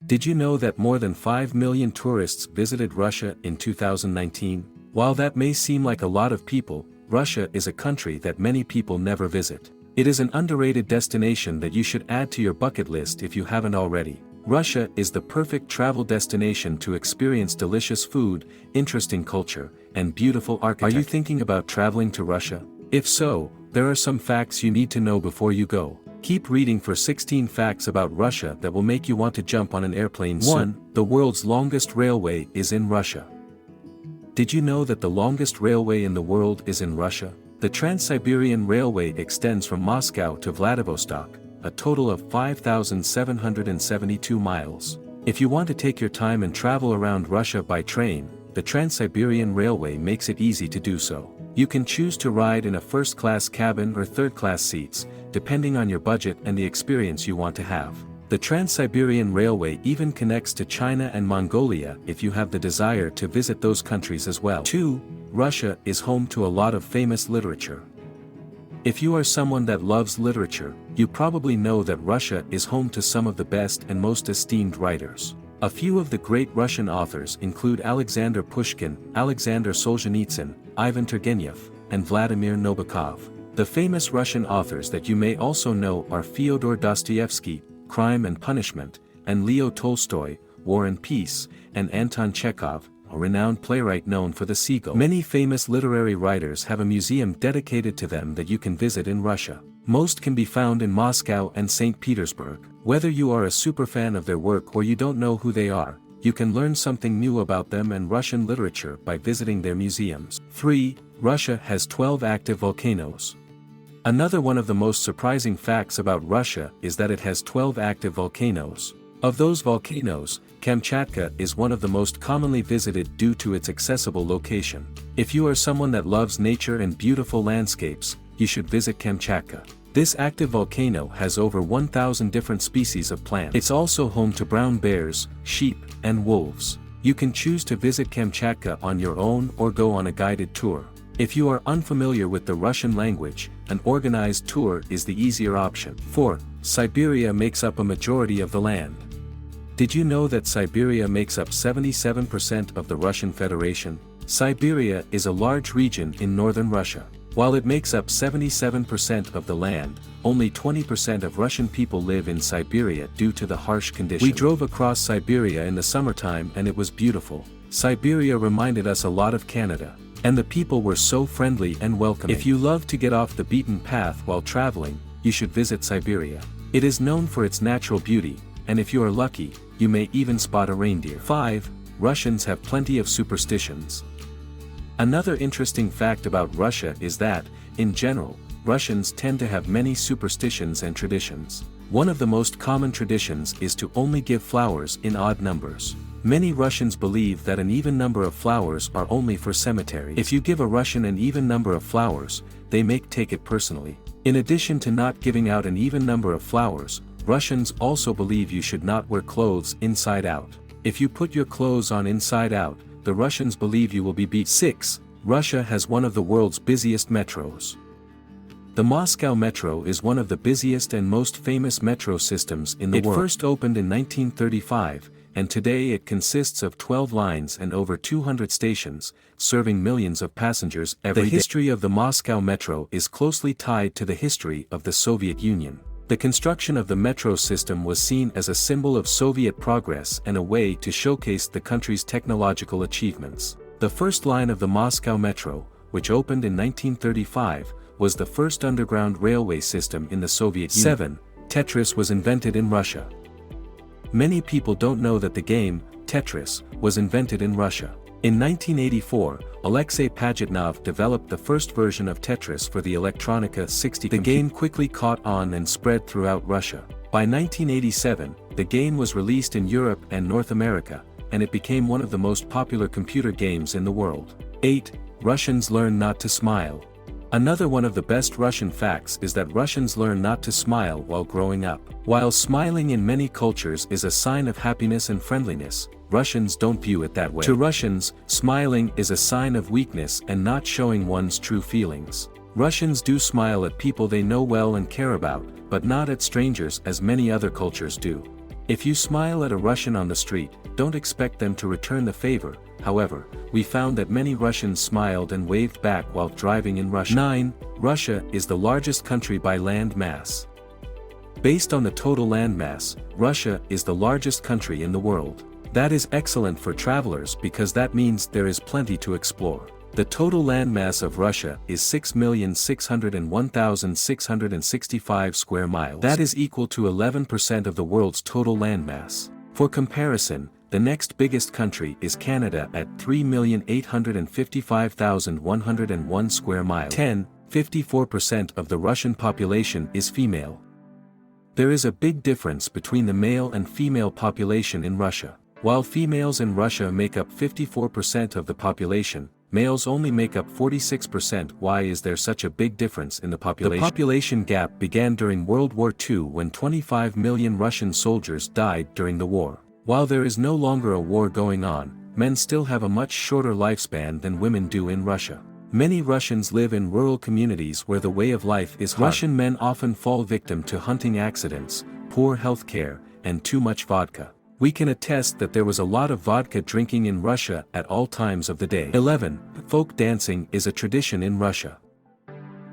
Did you know that more than 5 million tourists visited Russia in 2019? While that may seem like a lot of people, Russia is a country that many people never visit. It is an underrated destination that you should add to your bucket list if you haven't already. Russia is the perfect travel destination to experience delicious food, interesting culture, and beautiful architecture. Are you thinking about traveling to Russia? If so, there are some facts you need to know before you go. Keep reading for 16 facts about Russia that will make you want to jump on an airplane soon. 1. The world's longest railway is in Russia. Did you know that the longest railway in the world is in Russia? The Trans-Siberian Railway extends from Moscow to Vladivostok, a total of 5,772 miles. If you want to take your time and travel around Russia by train, the Trans-Siberian Railway makes it easy to do so. You can choose to ride in a first-class cabin or third-class seats, depending on your budget and the experience you want to have. The Trans-Siberian Railway even connects to China and Mongolia if you have the desire to visit those countries as well. 2. Russia is home to a lot of famous literature. If you are someone that loves literature, you probably know that Russia is home to some of the best and most esteemed writers. A few of the great Russian authors include Alexander Pushkin, Alexander Solzhenitsyn, Ivan Turgenev, and Vladimir Nabokov. The famous Russian authors that you may also know are Fyodor Dostoevsky, Crime and Punishment, and Leo Tolstoy, War and Peace, and Anton Chekhov, a renowned playwright known for The Seagull. Many famous literary writers have a museum dedicated to them that you can visit in Russia. Most can be found in Moscow and St. Petersburg. Whether you are a superfan of their work or you don't know who they are, you can learn something new about them and Russian literature by visiting their museums. 3. Russia has 12 active volcanoes. Another one of the most surprising facts about Russia is that it has 12 active volcanoes. Of those volcanoes, Kamchatka is one of the most commonly visited due to its accessible location. If you are someone that loves nature and beautiful landscapes, you should visit Kamchatka. This active volcano has over 1,000 different species of plants. It's also home to brown bears, sheep, and wolves. You can choose to visit Kamchatka on your own or go on a guided tour. If you are unfamiliar with the Russian language, an organized tour is the easier option. 4. Siberia makes up a majority of the land. Did you know that Siberia makes up 77% of the Russian Federation? Siberia is a large region in northern Russia. While it makes up 77% of the land, only 20% of Russian people live in Siberia due to the harsh conditions. We drove across Siberia in the summertime and it was beautiful. Siberia reminded us a lot of Canada. And the people were so friendly and welcoming. If you love to get off the beaten path while traveling, you should visit Siberia. It is known for its natural beauty, and if you are lucky, you may even spot a reindeer. 5. Russians have plenty of superstitions. Another interesting fact about Russia is that, in general, Russians tend to have many superstitions and traditions. One of the most common traditions is to only give flowers in odd numbers. Many Russians believe that an even number of flowers are only for cemeteries. If you give a Russian an even number of flowers, they may take it personally. In addition to not giving out an even number of flowers, Russians also believe you should not wear clothes inside out. If you put your clothes on inside out, the Russians believe you will be beat. 6. Russia has one of the world's busiest metros. The Moscow Metro is one of the busiest and most famous metro systems in the world. It first opened in 1935, and today it consists of 12 lines and over 200 stations, serving millions of passengers every day. The history of the Moscow Metro is closely tied to the history of the Soviet Union. The construction of the metro system was seen as a symbol of Soviet progress and a way to showcase the country's technological achievements. The first line of the Moscow Metro, which opened in 1935, was the first underground railway system in the Soviet Union. 7. Tetris was invented in Russia. Many people don't know that the game, Tetris, was invented in Russia. In 1984, Alexei Pajitnov developed the first version of Tetris for the Electronica 60 computer. The game quickly caught on and spread throughout Russia. By 1987, the game was released in Europe and North America, and it became one of the most popular computer games in the world. 8. Russians learn not to smile. Another one of the best Russian facts is that Russians learn not to smile while growing up. While smiling in many cultures is a sign of happiness and friendliness, Russians don't view it that way. To Russians, smiling is a sign of weakness and not showing one's true feelings. Russians do smile at people they know well and care about, but not at strangers as many other cultures do. If you smile at a Russian on the street, don't expect them to return the favor. However, we found that many Russians smiled and waved back while driving in Russia. 9. Russia is the largest country by land mass. Based on the total land mass, Russia is the largest country in the world. That is excellent for travelers because that means there is plenty to explore. The total landmass of Russia is 6,601,665 square miles. That is equal to 11% of the world's total landmass. For comparison, the next biggest country is Canada at 3,855,101 square miles. 10. 54% of the Russian population is female. There is a big difference between the male and female population in Russia. While females in Russia make up 54% of the population, males only make up 46%. Why is there such a big difference in the population? The population gap began during World War II when 25 million Russian soldiers died during the war. While there is no longer a war going on, men still have a much shorter lifespan than women do in Russia. Many Russians live in rural communities where the way of life is hard. Russian men often fall victim to hunting accidents, poor health care, and too much vodka. We can attest that there was a lot of vodka drinking in Russia at all times of the day. 11. Folk dancing is a tradition in Russia.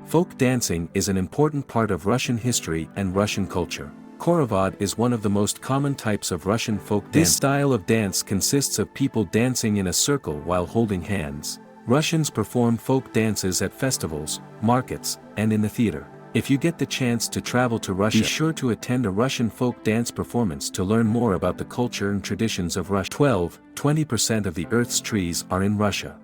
Folk dancing is an important part of Russian history and Russian culture. Khorovod is one of the most common types of Russian folk dance. This style of dance consists of people dancing in a circle while holding hands. Russians perform folk dances at festivals, markets, and in the theater. If you get the chance to travel to Russia, be sure to attend a Russian folk dance performance to learn more about the culture and traditions of Russia. 12. 20% of the Earth's trees are in Russia.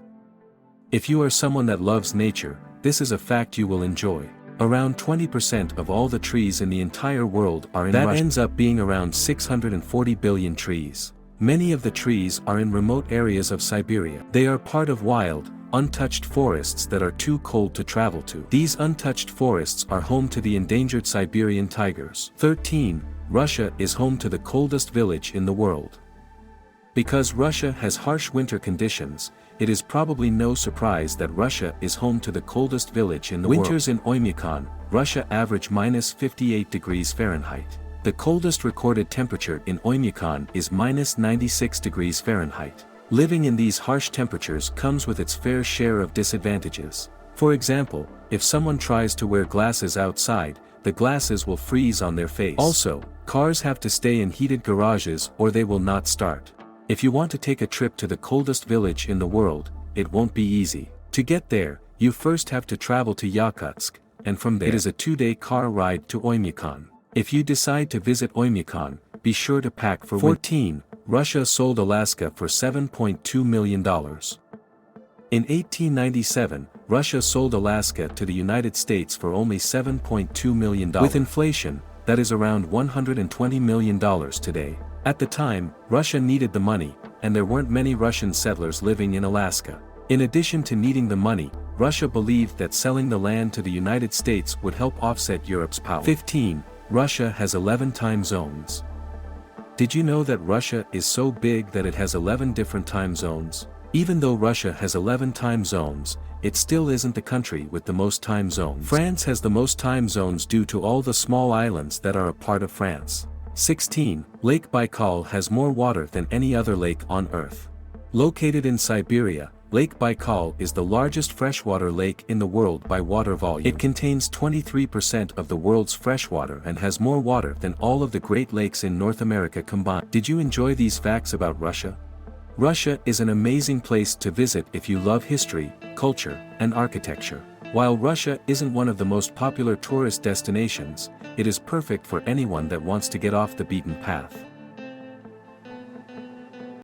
If you are someone that loves nature, this is a fact you will enjoy. Around 20% of all the trees in the entire world are in Russia. That ends up being around 640 billion trees. Many of the trees are in remote areas of Siberia. They are part of wild, untouched forests that are too cold to travel to. These untouched forests are home to the endangered Siberian tigers. 13. Russia is home to the coldest village in the world. Because Russia has harsh winter conditions, it is probably no surprise that Russia is home to the coldest village in the world. Winters in Oymyakon, Russia average -58 degrees Fahrenheit. The coldest recorded temperature in Oymyakon is -96 degrees Fahrenheit. Living in these harsh temperatures comes with its fair share of disadvantages. For example, if someone tries to wear glasses outside, the glasses will freeze on their face. Also, cars have to stay in heated garages or they will not start. If you want to take a trip to the coldest village in the world, it won't be easy. To get there, you first have to travel to Yakutsk, and from there it is a 2-day car ride to Oymyakon. If you decide to visit Oymyakon, be sure to pack for 14. Russia sold Alaska for $7.2 million. In 1897, Russia sold Alaska to the United States for only $7.2 million. With inflation, that is around $120 million today. At the time, Russia needed the money, and there weren't many Russian settlers living in Alaska. In addition to needing the money, Russia believed that selling the land to the United States would help offset Europe's power. 15. Russia has 11 time zones. Did you know that Russia is so big that it has 11 different time zones? Even though Russia has 11 time zones, it still isn't the country with the most time zones. France has the most time zones due to all the small islands that are a part of France. 16. Lake Baikal has more water than any other lake on Earth. Located in Siberia, Lake Baikal is the largest freshwater lake in the world by water volume. It contains 23% of the world's freshwater and has more water than all of the Great Lakes in North America combined. Did you enjoy these facts about Russia? Russia is an amazing place to visit if you love history, culture, and architecture. While Russia isn't one of the most popular tourist destinations, it is perfect for anyone that wants to get off the beaten path.